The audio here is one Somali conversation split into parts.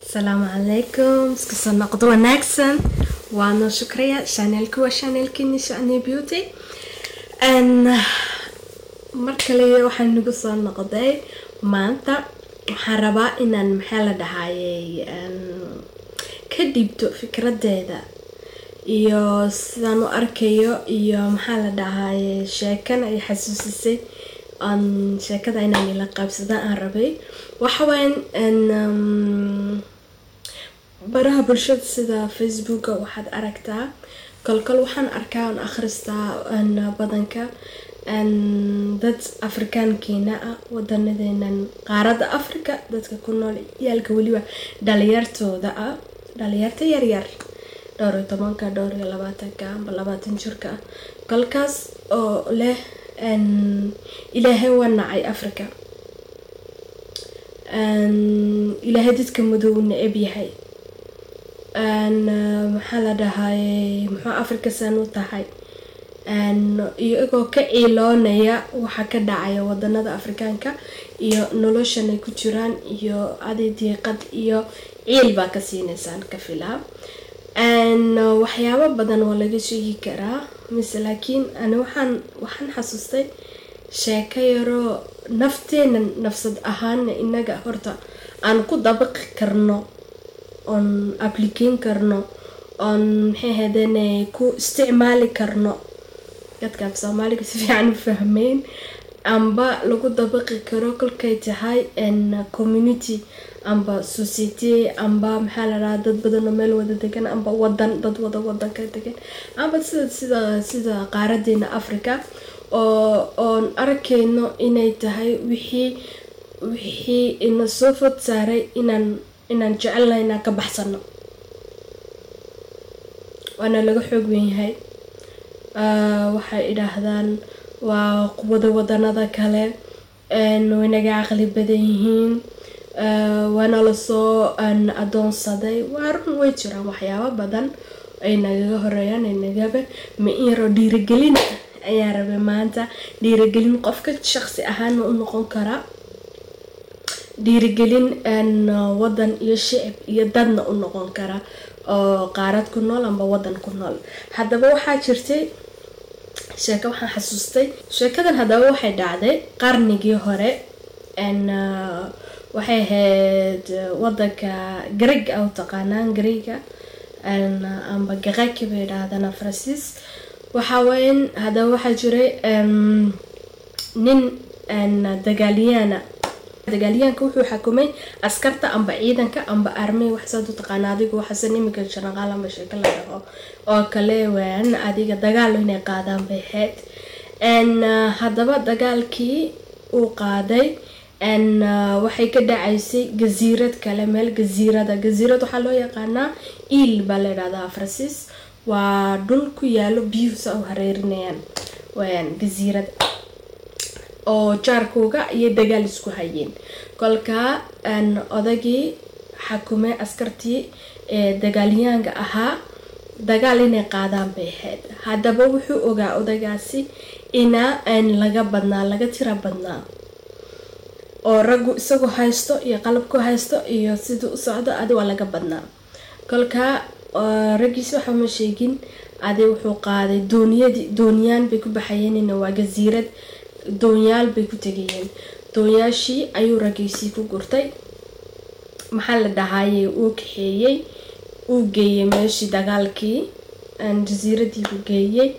السلام عليكم سكسر نقد وناكسن وانا شكريا شانيلكي نشأني بيوتي ان markale waxaan nagu soo noqday maanta waxaan rabaa inaan maxaa la dhahaayay ka dibto fikradeeda iyo sidaan u arkayo iyo maxaa la dhahaayay sheekan ay xasuusisay aan sheekada inaan la qaybsada aan rabay waxa weyn baraha bulshada sida Facebook waxaad aragtaa kolkol waxaan arkaa aan akhristaa badanka dad Afrikaankiina ah wadanadeena qaarada Afrika dadka ku nool yaalka waliba dhalinyartooda ah dhalinyarta yar yar dhowr 20 jirka kolkaas oo leh ilaahay wanacay Afrika ilaahay dadka madow neceb yahay maxaa la dhahaayay maxaa Afrika san u tahay iyagoo ka ciiloonaya waxa ka dhacaya wadanada Afrikaanka iyo noloshan ay ku jiraan iyo adeediqad iyo ciil baa ka siinaysan ka filaa waxyaabo badan oo laga sheegi karaa laakiin ana waxaan xasuustay sheeko yaro nafteena nafsad ahaan inaga horta aan ku dabaqi karno on application karno on maxay hadanay ku isticmaali karno dadka Soomaaliga si fiican u fahmeen amba lagu dabaqi karo kolkay tahay community amba society amba maxaa la raad dad badan oo meel wada degan amba wadan dad wadan ka degan amba sida qaaradeena Afrika oo arkayno inay tahay wixii ina soo fod saaray inaan jecelnahay ka baxsano wana laga xoog weyn yahay waxay idhaahdaan waa quwada wadanada kale wanaga aqli badan yihiin wana la soo adoonsaday waarun way jiraan waxyaabo badan ay naga horeeyaan nagaba ma iro dhiirigelin ayaa rabay maanta dhiirigelin qofka shakhsi ahaan u noqon kara dhiirigelin wadan iyo shacab iyo dadna u noqon kara oo qaarad ku nool amba wadan ku nool hadaba waxa jirtay sheeko waxaan xasuustay sheekadan hadaba waxay dhacday qarnigii hore waxay ahayd wadanka Greek oo taqaanaan Greeka amba Greek bay dhahdan Francis waxa weyn hadaba waxa jiray nin dagaalyaanka wuxuu xukumay askarta amba ciidanka amba army wax soo taqaan adigu waxa imika shaqaal amba sheeko la dhaho oo kale waan adiga dagaal inay qaadaan bayheed hadaba dagaalkii uu qaaday waxay ka dhacaysay jasiirad kale meel jasiirad waxa loo yaqaanaa il balada Francis waa dhul ku yaalo biyo soo hareerinayaan waan jasiirad oo jaarkooga iyo dagaal isku hayeen kolka odagii xukumay askartii dagaalyaanka ahaa dagaal inay qaadaan bayheed hadaba wuxuu ogaa odagaasi laga tira badnaa oo ragu isagoo haysto iyo qalabku haysto iyo sidoo u socdo waa laga badnaa kolka ragiis waxa ma sheegin wuxuu qaaday dooniyaan bay ku baxayeen waa jasiirad doonyaal bay ku tagayeen doonyaashii ayuu ragiisii ku gurtay maxaa la dhahaayay uu kaxeeyay uu geeyay meeshii dagaalkii jasiiradii uu geeyay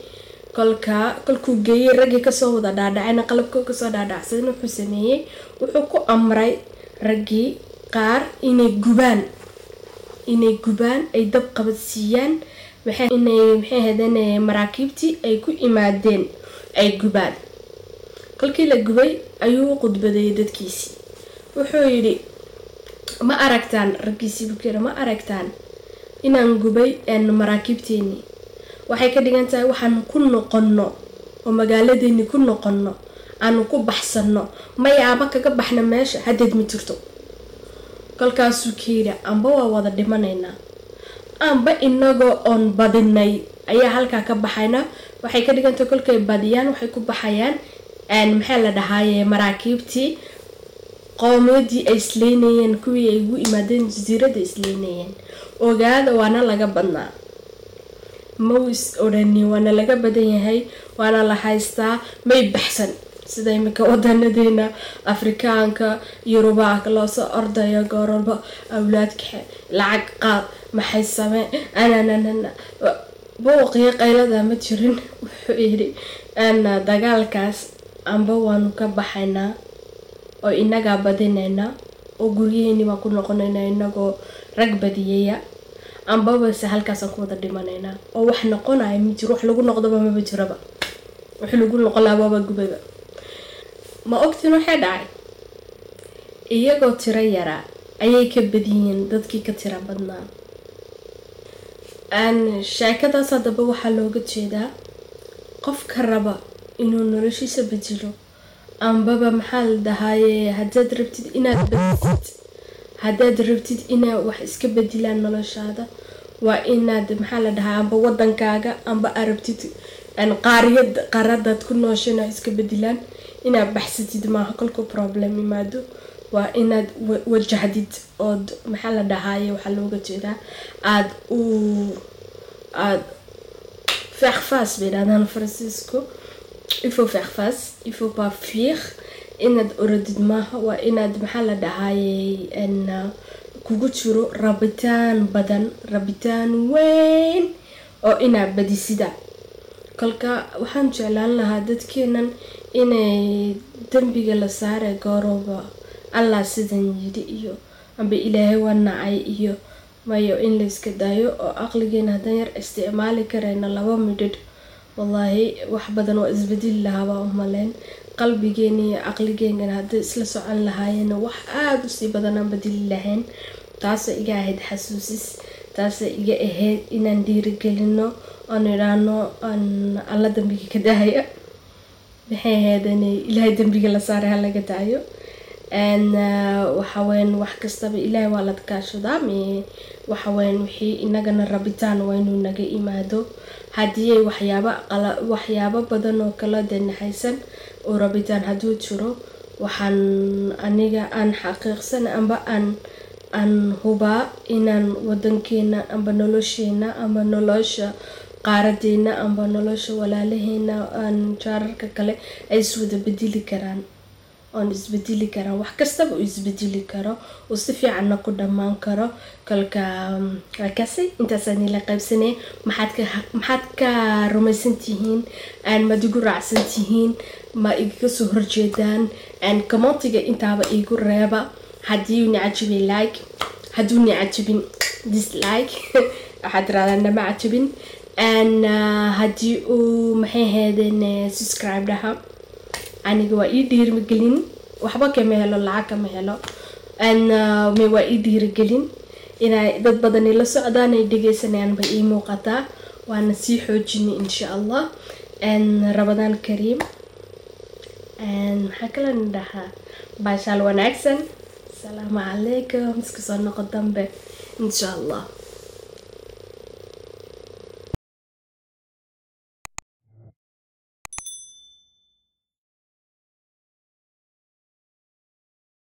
kolkuu geeyay ragii ka soo wada dhaadhacayna qalabkooda ka soo dhaadhacsan wuxuu sameeyay wuxuu ku amray ragii qaar inay gubaan ay dab qabadsiiyaan maxay hadanay maraakiibtii ay ku imaadeen ay gubaan kolkii la gubay ayuu qudbaday dadkiisi wuxuu yiri ma aragtaan ragiisi bukira ma aragtaan inaan gubay maraakiibteeni waxay ka dhigan tahay waxaan ku noqono oo magaaladeeni ku noqono aan ku baxsano ma yaaba kaga baxna meesha hadeed mi jirto kolkaas uu kiira amba waa wada dhimanayna amba inagoo on badinay ayaa halka ka baxayna waxay ka dhigan tahay kolkay badiyaan waxay ku baxayaan maxaa la dhahaayay maraakiibtii qowmiyadii ay isleynayeen kuwii ay ugu imaadeen jasiirada isleynayeen ogaada waana laga badnaa mawis odhani waana laga badan yahay waana la haystaa may baxsan sida imika wadanadeena Afrikaanka Yurubaanka loo soo ordayo goorba awlaadka lacag qaad maxay samee anana booqiya qaylada ma jirin wuxuu yiri ana dagaalkaas amba waanu ka baxaynaa oo inaga badinayna oo guriyeenii ma ku noqonaynaa inagoo rag badiyaya amba bas halkaas ku wada dhimanayna oo wax noqonay ma jiro wax lagu noqdo ma jiraba wax lagu noqon laaba gubada ma ogtiin waxay dhacay iyagoo tira yara ayay ka badiyeen dadkii ka tira badnaa aan sheekadaas hadaba waxa looga jeedaa qofka raba inuu noloshiisa bedelo ambaba maxaa la dhahaye haddaad rabtid inaad badisid haddaad rabtid inaad wax iska bedilaan noloshaada waa inaad maxaa la dhahaa amba wadankaaga amba arabtid aan qaaradaad ku nooshana iska bedilaan inaad baxsatid maaha kolka problem imaado waa inaad wajahdid oo maxaa la dhahaye waxa looga jeedaa aad faire face beedaan Francisco il faut faire face il faut pas fuir inaad orodid maaha waa inaad maxaa la dhahaye en kugu jiro rabitaan badan rabitaan weyn oo inaad badisida kolka waxaan jeclaan lahaa dadkeenan inay dambiga la saaray gooroba Allah sidan yiri iyo amba Ilaahay wanacay iyo mayo in la iska daayo oo aqligeena hadan yar isticmaali kareyna 2 midhid wallahi wax badan oo isbedel lahaa umaleyn qalbigeena iyo aqligeena hadda isla socon lahaayeen wax aad u sii badan aan bedeli lahayn taas iga ahayd xasuusis taas iga ahayd inaan dhiirigelino aan iraano aan alla dambiga ka daaya maxay ahaydeen Ilaahay dambiga la saaray laga daayo and waxa weyn wax kastaba Ilaahay waa la kaashadaa waxa weyn wixii inagana rabitaan waynu naga imaado hadii waxyaabo badan oo kala danaxaysan oo rabitaan haduu jiro waxaan aniga aan xaqiiqsan amba aan huba inaan wadankeena amba nolosheena amba nolosha qaaradeena amba nolosha walaalaheena aan jaararka kale ay iswada bedeli karaan on isbedeli karaan wax kastaba uu isbedeli karo oo si fiican ku dhamaan karo kalka kaasi intaasani la qaybsanay maxaad ka rumaysantihiin aan ma digu raacsantihiin ma iga soo horjeedaan aan commentiga intaaba igu reeba hadii uu nacajibay like haduu nacajibin dislike waxaad raadana ma ajibin aan hadii uu maxay heedeen subscribe dhaha aniga waa ii dhiirigelin waxba kama helo lacag kama helo me waa ii dhiirigelin inay dad badan la socdaan ay dhageysanayaan ba ii muuqata waana sii xoojini insha Allah Ramadan Kareem حكلا ندها باشا الوناكسن السلام عليكم اسكسر نقدم به إن شاء الله.